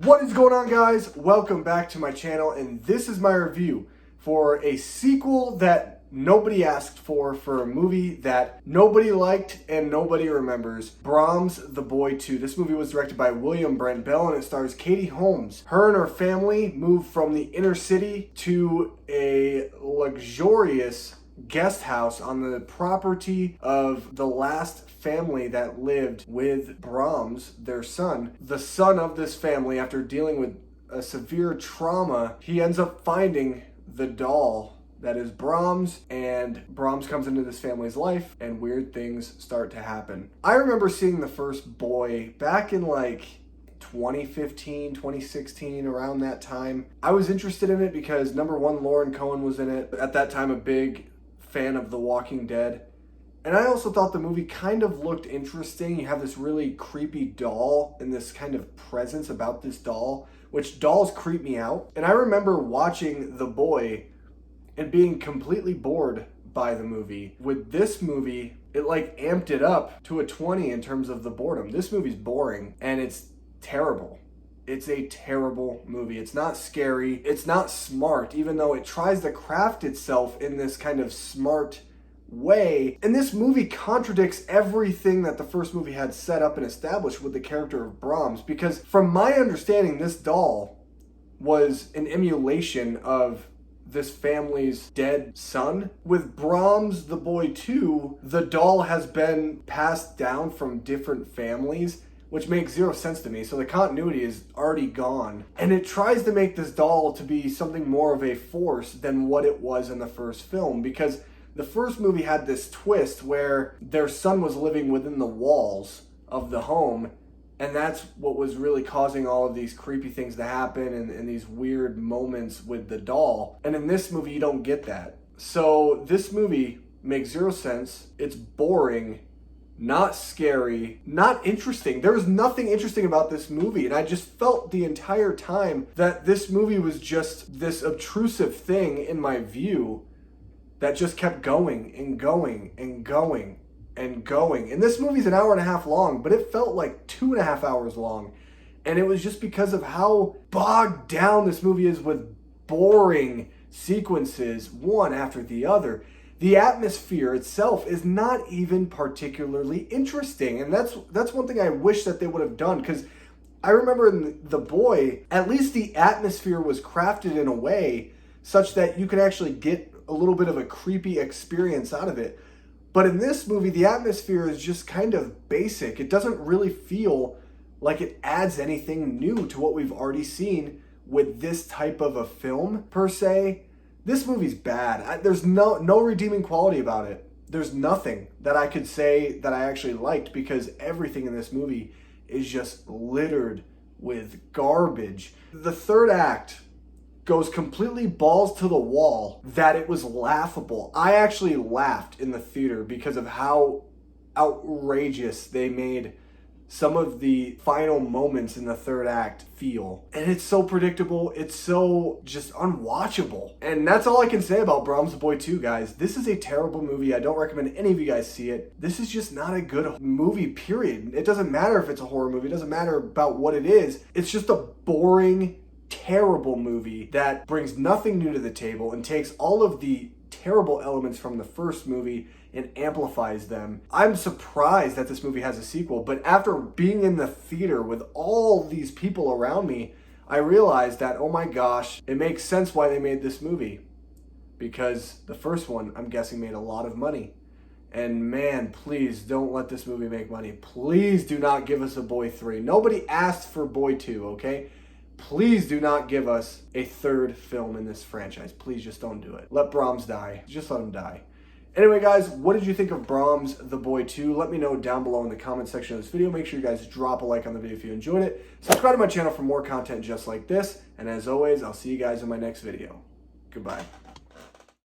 What is going on, guys? Welcome back to my channel, and this is my review for a sequel that nobody asked for a movie that nobody liked and nobody remembers. Brahms, The Boy 2. This movie was directed by William Brent Bell and it stars Katie Holmes. Her and her family moved from the inner city to a luxurious guest house on the property of the last family that lived with Brahms, their son. The son of this family, after dealing with a severe trauma, he ends up finding the doll that is Brahms, and Brahms comes into this family's life and weird things start to happen. I remember seeing the first Boy back in like 2015, 2016, around that time. I was interested in it because number one, Lauren Cohen was in it. At that time, a big fan of The Walking Dead. And I also thought the movie kind of looked interesting. You have this really creepy doll and this kind of presence about this doll, which dolls creep me out. And I remember watching The Boy and being completely bored by the movie. With this movie, it like amped it up to a 20 in terms of the boredom. This movie's boring and it's terrible. It's a terrible movie. It's not scary. It's not smart, even though it tries to craft itself in this kind of smart way. And this movie contradicts everything that the first movie had set up and established with the character of Brahms, because from my understanding, this doll was an emulation of this family's dead son. With Brahms, The Boy 2, the doll has been passed down from different families, which makes zero sense to me. So the continuity is already gone. And it tries to make this doll to be something more of a force than what it was in the first film, because the first movie had this twist where their son was living within the walls of the home, and that's what was really causing all of these creepy things to happen and these weird moments with the doll. And in this movie, you don't get that. So this movie makes zero sense. It's boring, not scary, not interesting. There was nothing interesting about this movie, and I just felt the entire time that this movie was just this obtrusive thing in my view that just kept going and going and going and going. And this movie's an hour and a half long, but it felt like 2.5 hours long. And it was just because of how bogged down this movie is with boring sequences, one after the other. The atmosphere itself is not even particularly interesting. And that's one thing I wish that they would have done, because I remember in The Boy, at least the atmosphere was crafted in a way such that you could actually get a little bit of a creepy experience out of it. But in this movie, the atmosphere is just kind of basic. It doesn't really feel like it adds anything new to what we've already seen with this type of a film, per se. This movie's bad. There's no redeeming quality about it. There's nothing that I could say that I actually liked, because everything in this movie is just littered with garbage. The third act goes completely balls to the wall that it was laughable. I actually laughed in the theater because of how outrageous they made some of the final moments in the third act feel. And it's so predictable. It's so just unwatchable. And that's all I can say about Brahms, The Boy 2, guys. This is a terrible movie. I don't recommend any of you guys see it. This is just not a good movie, period. It doesn't matter if it's a horror movie. It doesn't matter about what it is. It's just a boring, terrible movie that brings nothing new to the table and takes all of the terrible elements from the first movie and amplifies them. I'm surprised that this movie has a sequel, but after being in the theater with all these people around me, I realized that, oh my gosh, it makes sense why they made this movie. Because the first one, I'm guessing, made a lot of money. And man, please don't let this movie make money. Please do not give us a Boy 3. Nobody asked for Boy 2, okay? Please do not give us a third film in this franchise. Please just don't do it. Let Brahms die. Just let him die. Anyway, guys, what did you think of Brahms, The Boy 2? Let me know down below in the comment section of this video. Make sure you guys drop a like on the video if you enjoyed it. Subscribe to my channel for more content just like this. And as always, I'll see you guys in my next video. Goodbye.